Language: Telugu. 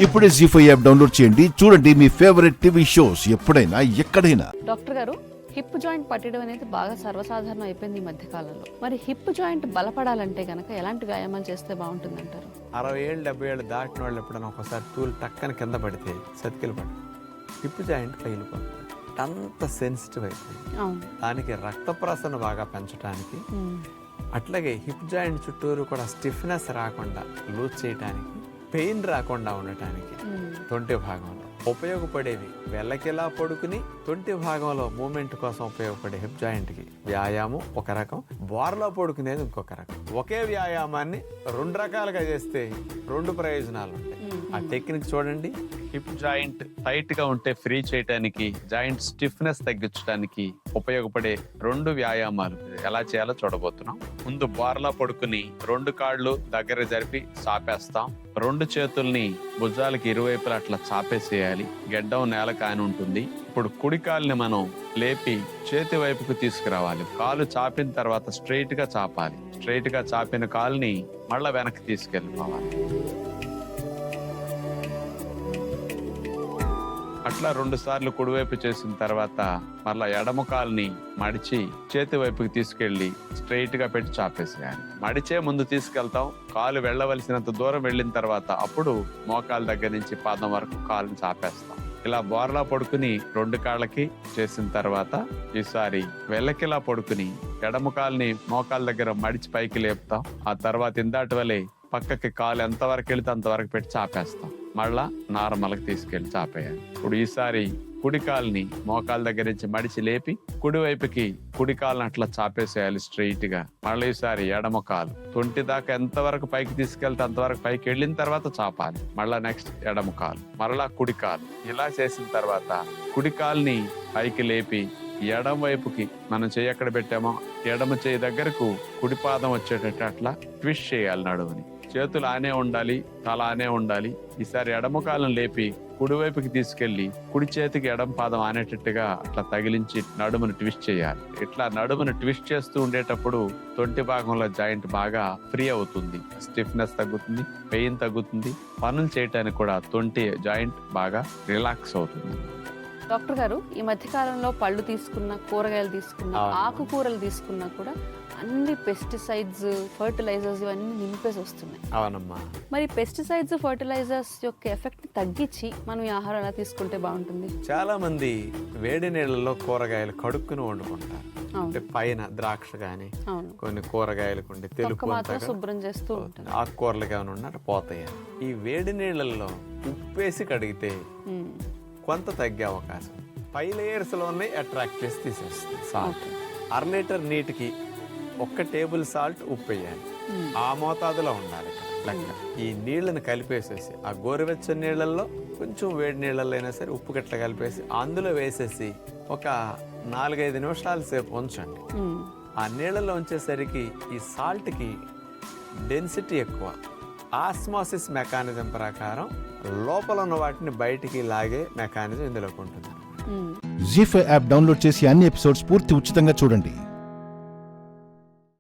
ఇప్పుడే జీ5 యాప్ డౌన్లోడ్ చేయండి. చూడండి మీ ఫేవరెట్ టీవీ షోస్ ఎప్పుడైనా ఎక్కడైనా. డాక్టర్ గారు, హిప్ జాయింట్ పట్టడం అనేది బాగా సర్వసాధారణం అయిపోయింది ఈ మధ్య కాలంలో. మరి హిప్ జాయింట్ బలపడాలంటే గనక ఎలాంటి వ్యాయామాలు చేస్తే బాగుంటుందంటారు? 60 ఏళ్ళు 70 ఏళ్ళు దాటిన వాళ్ళు ఎప్పుడైనా ఒకసారి టూల్ టక్కన కింద పడితే సతికిలు పడి హిప్ జాయింట్ పగిలిపోతుంది. అంత సెన్సిటివ్ అయిపోయింది. దానికి రక్త ప్రసరణ బాగా పెంచడానికి, అట్లాగే హిప్ జాయింట్ చుట్టూరు కూడా స్టిఫ్నెస్ రాకుండా లూజ్ చేయడానికి, పెయిన్ రాకుండా ఉండటానికి తొంటి భాగంలో ఉపయోగపడేవి వెల్లకిలా పడుకుని తొంటి భాగంలో మూమెంట్ కోసం ఉపయోగపడే హిప్ జాయింట్కి వ్యాయామం ఒక రకం, బోర్లో పడుకునేది ఇంకొక రకం. ఒకే వ్యాయామాన్ని 2 రకాలుగా చేస్తే 2 ప్రయోజనాలు ఉంటాయి. ఆ టెక్నిక్ చూడండి. హిప్ జాయింట్ టైట్ గా ఉంటే ఫ్రీ చేయడానికి, జాయింట్ స్టిఫ్నెస్ తగ్గించడానికి ఉపయోగపడే 2 వ్యాయామాలు ఎలా చేయాలో చూడబోతున్నాం. ముందు బోర్లా పడుకుని 2 కాళ్ళు దగ్గర జరిపి చాపేస్తాం. 2 చేతుల్ని భుజాలకి ఇరువైపులా అట్లా చాపేసేయాలి. గెడ్డం నేల కాని ఉంటుంది. ఇప్పుడు కుడి కాలుని మనం లేపి చేతి వైపుకు తీసుకురావాలి. కాలు చాపిన తర్వాత స్ట్రైట్ గా చాపాలి. స్ట్రైట్ గా చాపిన కాలుని మళ్ళా వెనక్కి తీసుకెళ్ళిపోవాలి. అట్లా 2 సార్లు కుడివైపు చేసిన తర్వాత మళ్ళా ఎడమ కాలుని మడిచి చేతి వైపుకి తీసుకెళ్లి స్ట్రైట్ గా పెట్టి చాపేసేయాలి. మడిచే ముందు తీసుకెళ్తాం. కాలు వెళ్ళవలసినంత దూరం వెళ్ళిన తర్వాత అప్పుడు మోకాలు దగ్గర నుంచి పాదం వరకు కాలుని చాపేస్తాం. ఇలా బోర్లా పడుకుని 2 కాళ్ళకి చేసిన తర్వాత ఈసారి వెల్లకిలా పడుకుని ఎడమ కాలుని మోకాల దగ్గర మడిచి పైకి లేపుతాం. ఆ తర్వాత ఇందాటి వలె పక్కకి కాలు ఎంతవరకు వెళితే అంతవరకు పెట్టి చాపేస్తాం. మళ్ళా నార్మల్కి తీసుకెళ్లి చాపేయాలి. ఇప్పుడు ఈసారి కుడి కాలుని మోకాల దగ్గర నుంచి మడిచి లేపి కుడి వైపుకి కుడి కాలుని అట్లా చాపేసేయాలి స్ట్రైట్ గా. మళ్ళీ ఈసారి ఎడమ కాలు తొంటి దాకా ఎంతవరకు పైకి తీసుకెళ్తే అంతవరకు పైకి వెళ్ళిన తర్వాత చాపాలి. మళ్ళా నెక్స్ట్ ఎడమ కాలు, మరలా కుడి కాలు. ఇలా చేసిన తర్వాత కుడి కాలుని పైకి లేపి ఎడమ వైపుకి మనం చెయ్యి ఎక్కడ పెట్టామో ఎడమ చెయ్యి దగ్గరకు కుడి పాదం వచ్చేటట్టు అట్లా ట్విస్ట్ చేయాలి. నడువుని చేతులు ఆనే ఉండాలి, తల ఆనే ఉండాలి. ఈసారి ఎడమ కాలం లేపి కుడివైపుకి తీసుకెళ్లి కుడి చేతికి ఎడమ పాదం ఆనేటట్టుగా అట్లా తగిలించి నడుమును ట్విస్ట్ చేయాలి. ఇట్లా నడుమును ట్విస్ట్ చేస్తూ ఉండేటప్పుడు తొంటి భాగంలో జాయింట్ బాగా ఫ్రీ అవుతుంది, స్టిఫ్నెస్ తగ్గుతుంది, పెయిన్ తగ్గుతుంది. పనులు చేయటానికి కూడా తొంటి జాయింట్ బాగా రిలాక్స్ అవుతుంది. డాక్టర్ గారు, ఈ మధ్య కాలంలో పళ్ళు తీసుకున్నా, కూరగాయలు తీసుకున్నా, ఆకుకూరలు తీసుకున్నా కూడా అన్ని పెస్టిసైడ్స్, ఫర్టిలైజర్స్ ఇవన్నీ నింపేసి వస్తున్నాయి. అవునమ్మా. మరి పెస్టిసైడ్స్, ఫర్టిలైజర్స్ యొక్క ఎఫెక్ట్ తగ్గించి మనం ఈ ఆహారం ఎలా తీసుకుంటే బాగుంటుంది? చాలా మంది వేడి నీళ్ళలో కూరగాయలు కడుక్కుని వండుకుంటారు. అంటే పైన ద్రాక్ష గాని కొన్ని కూరగాయలు కొండి తెలుపు శుభ్రం చేస్తూ ఉంటారు. ఆకుకూరలు ఏమైనా ఉన్నట్టు పోతాయి. ఈ వేడి నీళ్ళల్లో ఉప్పేసి కడిగితే కొంత తగ్గే అవకాశం. 5 లేయర్స్ లోనే అట్రాక్ట్ చేసి తీసేస్తుంది సాల్ట్. 1/2 లీటర్ నీటికి 1 టేబుల్ సాల్ట్ ఉప్పు వేయాలి. ఆ మోతాదులో ఉండాలి లెక్క. ఈ నీళ్ళని కలిపేసేసి ఆ గోరువెచ్చని నీళ్ళల్లో కొంచెం వేడి నీళ్ళల్లో అయినా సరే ఉప్పు గట్ల కలిపేసి అందులో వేసేసి ఒక 4-5 నిమిషాల సేపు ఉంచండి. ఆ నీళ్ళలో ఉంచేసరికి ఈ సాల్ట్కి డెన్సిటీ ఎక్కువ. ఆస్మాసిస్ మెకానిజం ప్రకారం లోపల ఉన్న వాటిని బయటికి లాగే మెకానిజం ఇందులోకి ఉంటుంది. జీ5 యాప్ డౌన్లోడ్ చేసి అన్ని ఎపిసోడ్స్ పూర్తి ఉచితంగా చూడండి.